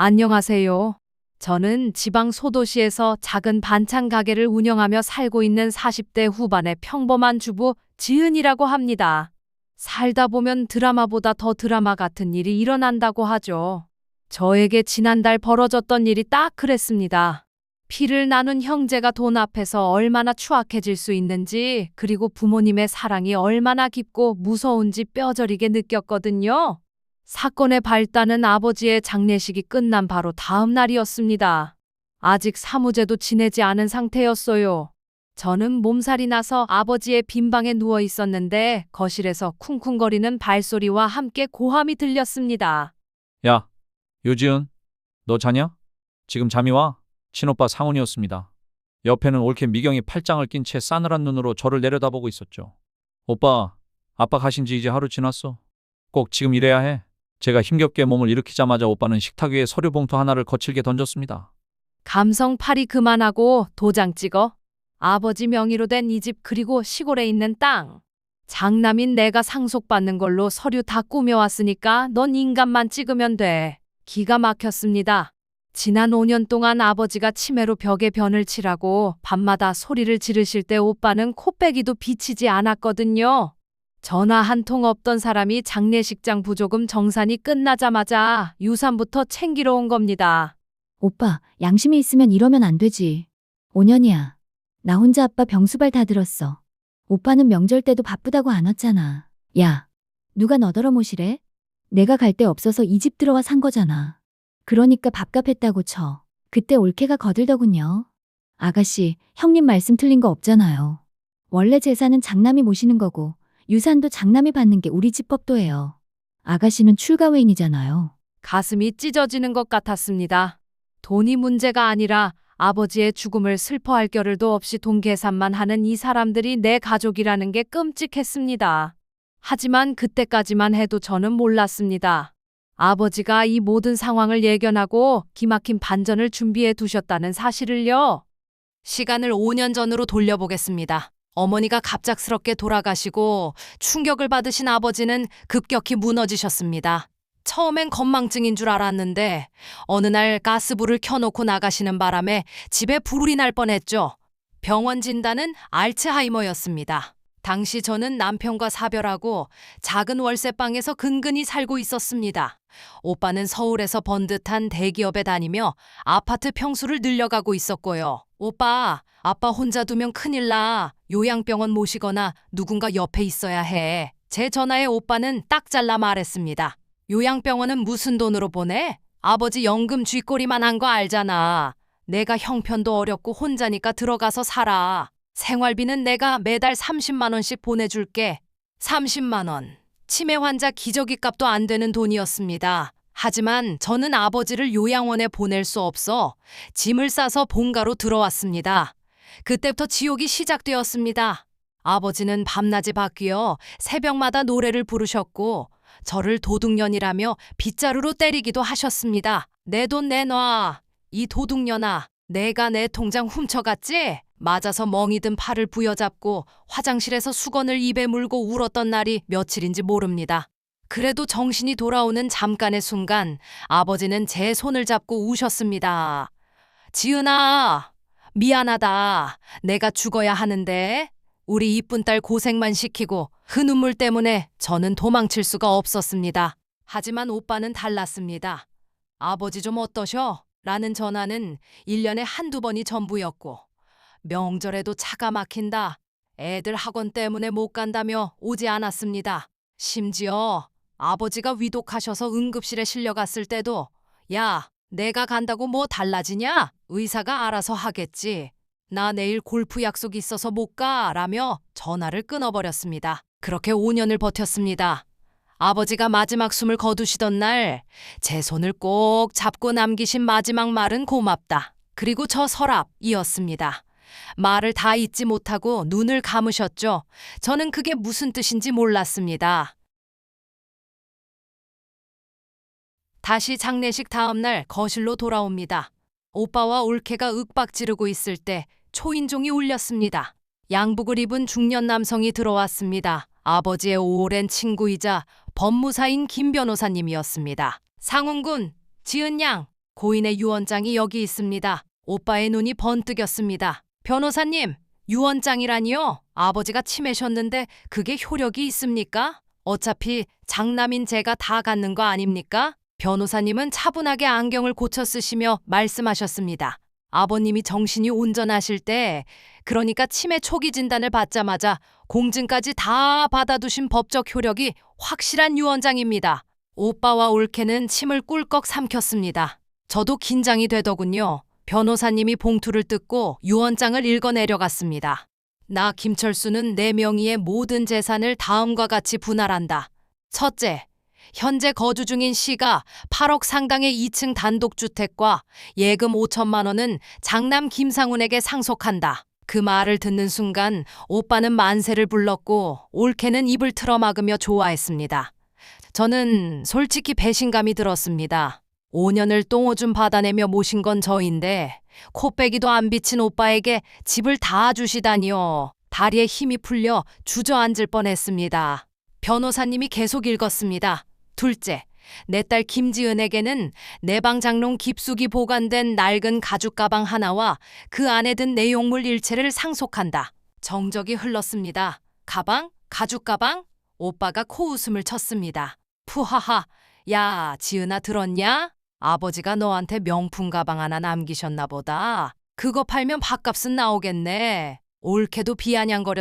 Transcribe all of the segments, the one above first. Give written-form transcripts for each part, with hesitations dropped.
안녕하세요. 저는 지방 소도시에서 작은 반찬 가게를 운영하며 살고 있는 40대 후반의 평범한 주부 지은이라고 합니다. 살다 보면 드라마보다 더 드라마 같은 일이 일어난다고 하죠. 저에게 지난달 벌어졌던 일이 딱 그랬습니다. 피를 나눈 형제가 돈 앞에서 얼마나 추악해질 수 있는지, 그리고 부모님의 사랑이 얼마나 깊고 무서운지 뼈저리게 느꼈거든요. 사건의 발단은 아버지의 장례식이 끝난 바로 다음 날이었습니다. 아직 사무제도 지내지 않은 상태였어요. 저는 몸살이 나서 아버지의 빈 방에 누워 있었는데 거실에서 쿵쿵거리는 발소리와 함께 고함이 들렸습니다. 야, 유지은, 너 자냐? 지금 잠이 와? 친오빠 상훈이었습니다. 옆에는 올케 미경이 팔짱을 낀 채 싸늘한 눈으로 저를 내려다보고 있었죠. 오빠, 아빠 가신 지 이제 하루 지났어. 꼭 지금 이래야 해. 제가 힘겹게 몸을 일으키자마자 오빠는 식탁 위에 서류 봉투 하나를 거칠게 던졌습니다. 감성팔이 그만하고 도장 찍어. 아버지 명의로 된 이 집 그리고 시골에 있는 땅. 장남인 내가 상속받는 걸로 서류 다 꾸며왔으니까 넌 인감만 찍으면 돼. 기가 막혔습니다. 지난 5년 동안 아버지가 치매로 벽에 변을 칠하고 밤마다 소리를 지르실 때 오빠는 코빼기도 비치지 않았거든요. 전화 한 통 없던 사람이 장례식장 부조금 정산이 끝나자마자 유산부터 챙기러 온 겁니다. 오빠, 양심이 있으면 이러면 안 되지. 5년이야. 나 혼자 아빠 병수발 다 들었어. 오빠는 명절 때도 바쁘다고 안 왔잖아. 야, 누가 너더러 모시래? 내가 갈 데 없어서 이 집 들어와 산 거잖아. 그러니까 밥값 했다고 쳐. 그때 올케가 거들더군요. 아가씨, 형님 말씀 틀린 거 없잖아요. 원래 재산은 장남이 모시는 거고 유산도 장남이 받는 게 우리 집 법도예요. 아가씨는 출가 외인이잖아요. 가슴이 찢어지는 것 같았습니다. 돈이 문제가 아니라 아버지의 죽음을 슬퍼할 겨를도 없이 돈 계산만 하는 이 사람들이 내 가족이라는 게 끔찍했습니다. 하지만 그때까지만 해도 저는 몰랐습니다. 아버지가 이 모든 상황을 예견하고 기막힌 반전을 준비해 두셨다는 사실을요. 시간을 5년 전으로 돌려보겠습니다. 어머니가 갑작스럽게 돌아가시고 충격을 받으신 아버지는 급격히 무너지셨습니다. 처음엔 건망증인 줄 알았는데 어느 날 가스불을 켜놓고 나가시는 바람에 집에 불이 날 뻔했죠. 병원 진단은 알츠하이머였습니다. 당시 저는 남편과 사별하고 작은 월세방에서 근근히 살고 있었습니다. 오빠는 서울에서 번듯한 대기업에 다니며 아파트 평수를 늘려가고 있었고요. 오빠, 아빠 혼자 두면 큰일 나. 요양병원 모시거나 누군가 옆에 있어야 해. 제 전화에 오빠는 딱 잘라 말했습니다. 요양병원은 무슨 돈으로 보내? 아버지 연금 쥐꼬리만 한 거 알잖아. 내가 형편도 어렵고 혼자니까 들어가서 살아. 생활비는 내가 매달 30만 원씩 보내줄게. 30만 원. 치매 환자 기저귀 값도 안 되는 돈이었습니다. 하지만 저는 아버지를 요양원에 보낼 수 없어 짐을 싸서 본가로 들어왔습니다. 그때부터 지옥이 시작되었습니다. 아버지는 밤낮이 바뀌어 새벽마다 노래를 부르셨고 저를 도둑년이라며 빗자루로 때리기도 하셨습니다. 내 돈 내놔. 이 도둑년아. 내가 내 통장 훔쳐갔지? 맞아서 멍이 든 팔을 부여잡고 화장실에서 수건을 입에 물고 울었던 날이 며칠인지 모릅니다. 그래도 정신이 돌아오는 잠깐의 순간 아버지는 제 손을 잡고 우셨습니다. 지은아, 미안하다. 내가 죽어야 하는데 우리 이쁜 딸 고생만 시키고 그 눈물 때문에 저는 도망칠 수가 없었습니다. 하지만 오빠는 달랐습니다. 아버지 좀 어떠셔? 라는 전화는 1년에 한두 번이 전부였고 명절에도 차가 막힌다. 애들 학원 때문에 못 간다며 오지 않았습니다. 심지어 아버지가 위독하셔서 응급실에 실려갔을 때도 야, 내가 간다고 뭐 달라지냐? 의사가 알아서 하겠지. 나 내일 골프 약속 있어서 못 가. 라며 전화를 끊어버렸습니다. 그렇게 5년을 버텼습니다. 아버지가 마지막 숨을 거두시던 날 제 손을 꼭 잡고 남기신 마지막 말은 고맙다. 그리고 저 서랍이었습니다. 말을 다 잊지 못하고 눈을 감으셨죠. 저는 그게 무슨 뜻인지 몰랐습니다. 다시 장례식 다음 날 거실로 돌아옵니다. 오빠와 올케가 윽박 지르고 있을 때 초인종이 울렸습니다. 양복을 입은 중년 남성이 들어왔습니다. 아버지의 오랜 친구이자 법무사인 김 변호사님이었습니다. 상훈군, 지은 양, 고인의 유언장이 여기 있습니다. 오빠의 눈이 번뜩였습니다. 변호사님, 유언장이라니요? 아버지가 치매셨는데 그게 효력이 있습니까? 어차피 장남인 제가 다 갖는 거 아닙니까? 변호사님은 차분하게 안경을 고쳐 쓰시며 말씀하셨습니다. 아버님이 정신이 온전하실 때, 그러니까 치매 초기 진단을 받자마자 공증까지 다 받아두신 법적 효력이 확실한 유언장입니다. 오빠와 올케는 침을 꿀꺽 삼켰습니다. 저도 긴장이 되더군요. 변호사님이 봉투를 뜯고 유언장을 읽어내려갔습니다. 나 김철수는 내 명의의 모든 재산을 다음과 같이 분할한다. 첫째, 현재 거주 중인 시가 8억 상당의 2층 단독주택과 예금 5천만 원은 장남 김상훈에게 상속한다. 그 말을 듣는 순간 오빠는 만세를 불렀고 올케는 입을 틀어막으며 좋아했습니다. 저는 솔직히 배신감이 들었습니다. 5년을 똥오줌 받아내며 모신 건 저인데 코빼기도 안 비친 오빠에게 집을 다 주시다니요. 다리에 힘이 풀려 주저앉을 뻔했습니다. 변호사님이 계속 읽었습니다. 둘째, 내 딸 김지은에게는 내방 장롱 깊숙이 보관된 낡은 가죽 가방 하나와 그 안에 든 내용물 일체를 상속한다. 정적이 흘렀습니다. 가방? 가죽 가방? 오빠가 코웃음을 쳤습니다. 푸하하, 야, 지은아 들었냐? 아버지가 너한테 명품 가방 하나 남기셨나 보다. 그거 팔면 밥값은 나오겠네. 올케도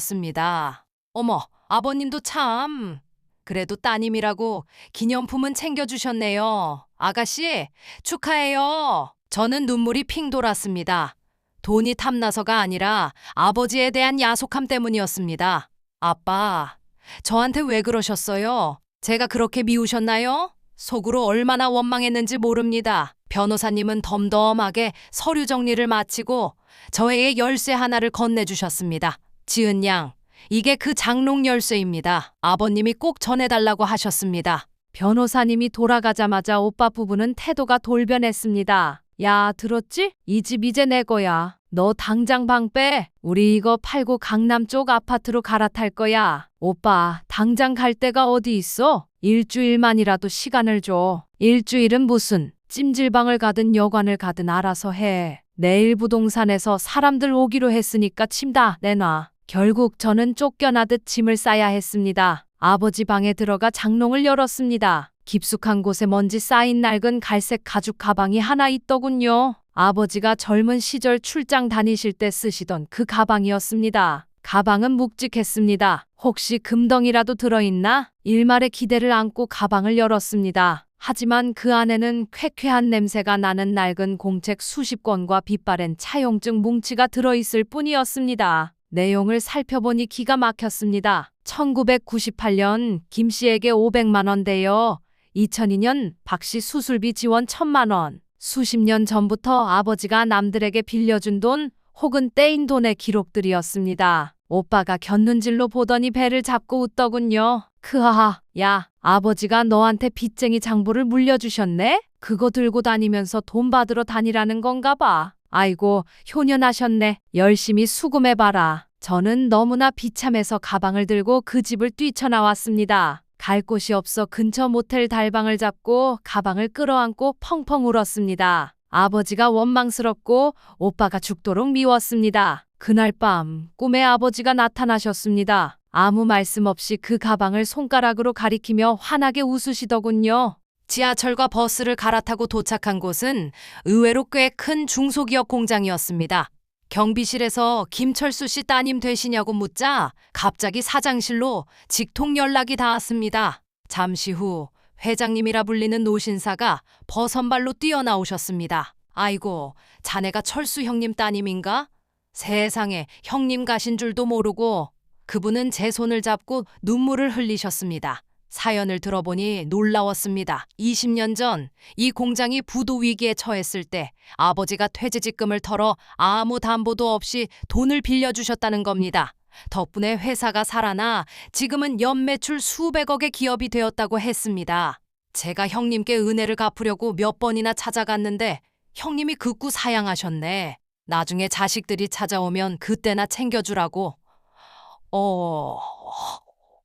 비아냥거렸습니다. 어머, 아버님도 참. 그래도 따님이라고 기념품은 챙겨주셨네요. 아가씨, 축하해요. 저는 눈물이 핑 돌았습니다. 돈이 탐나서가 아니라 아버지에 대한 야속함 때문이었습니다. 아빠, 저한테 왜 그러셨어요? 제가 그렇게 미우셨나요? 속으로 얼마나 원망했는지 모릅니다. 변호사님은 덤덤하게 서류 정리를 마치고 저에게 열쇠 하나를 건네주셨습니다. 지은 양, 이게 그 장롱 열쇠입니다. 아버님이 꼭 전해달라고 하셨습니다. 변호사님이 돌아가자마자 오빠 부부는 태도가 돌변했습니다. 야, 들었지? 이 집 이제 내 거야. 너 당장 방 빼. 우리 이거 팔고 강남 쪽 아파트로 갈아탈 거야. 오빠, 당장 갈 데가 어디 있어? 일주일만이라도 시간을 줘. 일주일은 무슨, 찜질방을 가든 여관을 가든 알아서 해. 내일 부동산에서 사람들 오기로 했으니까 짐 다 내놔. 결국 저는 쫓겨나듯 짐을 싸야 했습니다. 아버지 방에 들어가 장롱을 열었습니다. 깊숙한 곳에 먼지 쌓인 낡은 갈색 가죽 가방이 하나 있더군요. 아버지가 젊은 시절 출장 다니실 때 쓰시던 그 가방이었습니다. 가방은 묵직했습니다. 혹시 금덩이라도 들어있나? 일말의 기대를 안고 가방을 열었습니다. 하지만 그 안에는 쾌쾌한 냄새가 나는 낡은 공책 수십 권과 빛바랜 차용증 뭉치가 들어있을 뿐이었습니다. 내용을 살펴보니 기가 막혔습니다. 1998년 김 씨에게 500만 원 대여, 2002년 박 씨 수술비 지원 1,000만 원. 수십 년 전부터 아버지가 남들에게 빌려준 돈 혹은 떼인 돈의 기록들이었습니다. 오빠가 곁눈질로 보더니 배를 잡고 웃더군요. 크하하, 야, 아버지가 너한테 빚쟁이 장부를 물려주셨네? 그거 들고 다니면서 돈 받으러 다니라는 건가 봐. 아이고, 효년하셨네. 열심히 수금해봐라. 저는 너무나 비참해서 가방을 들고 그 집을 뛰쳐나왔습니다. 갈 곳이 없어 근처 모텔 달방을 잡고 가방을 끌어안고 펑펑 울었습니다. 아버지가 원망스럽고 오빠가 죽도록 미웠습니다. 그날 밤 꿈에 아버지가 나타나셨습니다. 아무 말씀 없이 그 가방을 손가락으로 가리키며 환하게 웃으시더군요. 지하철과 버스를 갈아타고 도착한 곳은 의외로 꽤 큰 중소기업 공장이었습니다. 경비실에서 김철수 씨 따님 되시냐고 묻자 갑자기 사장실로 직통 연락이 닿았습니다. 잠시 후 회장님이라 불리는 노신사가 버선발로 뛰어나오셨습니다. 아이고, 자네가 철수 형님 따님인가? 세상에, 형님 가신 줄도 모르고. 그분은 제 손을 잡고 눈물을 흘리셨습니다. 사연을 들어보니 놀라웠습니다. 20년 전 이 공장이 부도 위기에 처했을 때 아버지가 퇴직금을 털어 아무 담보도 없이 돈을 빌려주셨다는 겁니다. 덕분에 회사가 살아나 지금은 연매출 수백억의 기업이 되었다고 했습니다. 제가 형님께 은혜를 갚으려고 몇 번이나 찾아갔는데 형님이 극구 사양하셨네. 나중에 자식들이 찾아오면 그때나 챙겨주라고.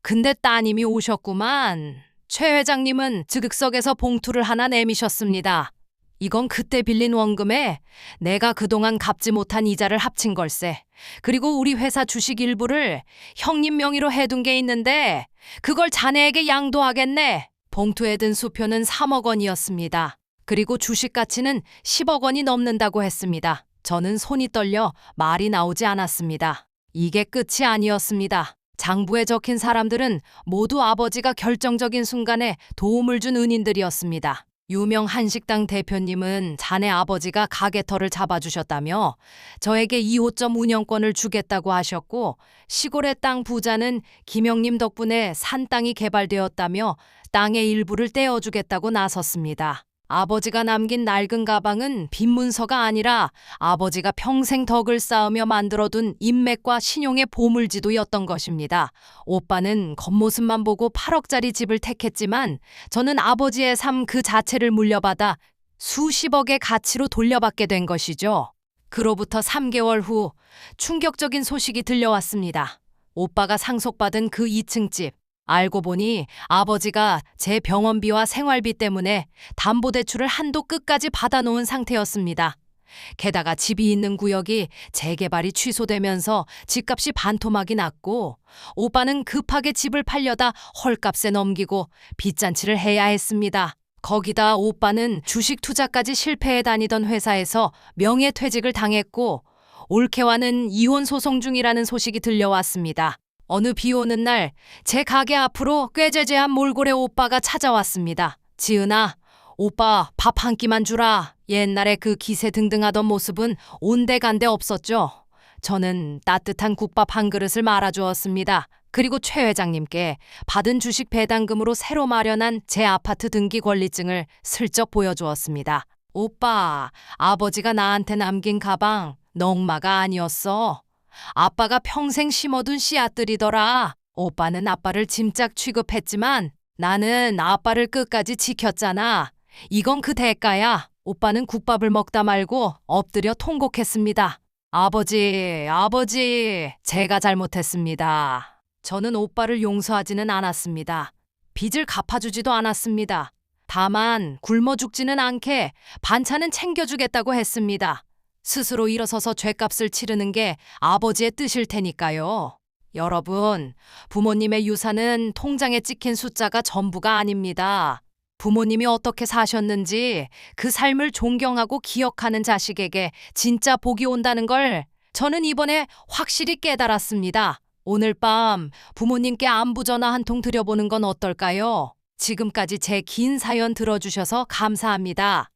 근데 따님이 오셨구만. 최 회장님은 즉석에서 봉투를 하나 내미셨습니다. 이건 그때 빌린 원금에 내가 그동안 갚지 못한 이자를 합친 걸세. 그리고 우리 회사 주식 일부를 형님 명의로 해둔 게 있는데 그걸 자네에게 양도하겠네. 봉투에 든 수표는 3억 원이었습니다. 그리고 주식 가치는 10억 원이 넘는다고 했습니다. 저는 손이 떨려 말이 나오지 않았습니다. 이게 끝이 아니었습니다. 장부에 적힌 사람들은 모두 아버지가 결정적인 순간에 도움을 준 은인들이었습니다. 유명 한식당 대표님은 자네 아버지가 가게터를 잡아주셨다며 저에게 2호점 운영권을 주겠다고 하셨고, 시골의 땅 부자는 김영님 덕분에 산 땅이 개발되었다며 땅의 일부를 떼어주겠다고 나섰습니다. 아버지가 남긴 낡은 가방은 빈 문서가 아니라 아버지가 평생 덕을 쌓으며 만들어둔 인맥과 신용의 보물지도였던 것입니다. 오빠는 겉모습만 보고 8억짜리 집을 택했지만 저는 아버지의 삶 그 자체를 물려받아 수십억의 가치로 돌려받게 된 것이죠. 그로부터 3개월 후 충격적인 소식이 들려왔습니다. 오빠가 상속받은 그 2층 집. 알고 보니 아버지가 제 병원비와 생활비 때문에 담보대출을 한도 끝까지 받아놓은 상태였습니다. 게다가 집이 있는 구역이 재개발이 취소되면서 집값이 반토막이 났고, 오빠는 급하게 집을 팔려다 헐값에 넘기고 빚잔치를 해야 했습니다. 거기다 오빠는 주식 투자까지 실패해 다니던 회사에서 명예퇴직을 당했고, 올케와는 이혼 소송 중이라는 소식이 들려왔습니다. 어느 비 오는 날 제 가게 앞으로 꾀죄죄한 몰골의 오빠가 찾아왔습니다. 지은아, 오빠 밥 한 끼만 주라. 옛날에 그 기세등등하던 모습은 온데간데 없었죠. 저는 따뜻한 국밥 한 그릇을 말아주었습니다. 그리고 최 회장님께 받은 주식 배당금으로 새로 마련한 제 아파트 등기 권리증을 슬쩍 보여주었습니다. 오빠, 아버지가 나한테 남긴 가방 넝마가 아니었어. 아빠가 평생 심어둔 씨앗들이더라. 오빠는 아빠를 짐짝 취급했지만 나는 아빠를 끝까지 지켰잖아. 이건 그 대가야. 오빠는 국밥을 먹다 말고 엎드려 통곡했습니다. 아버지, 제가 잘못했습니다. 저는 오빠를 용서하지는 않았습니다. 빚을 갚아주지도 않았습니다. 다만 굶어 죽지는 않게 반찬은 챙겨주겠다고 했습니다. 스스로 일어서서 죗값을 치르는 게 아버지의 뜻일 테니까요. 여러분, 부모님의 유산은 통장에 찍힌 숫자가 전부가 아닙니다. 부모님이 어떻게 사셨는지 그 삶을 존경하고 기억하는 자식에게 진짜 복이 온다는 걸 저는 이번에 확실히 깨달았습니다. 오늘 밤 부모님께 안부 전화 한 통 드려보는 건 어떨까요? 지금까지 제 긴 사연 들어주셔서 감사합니다.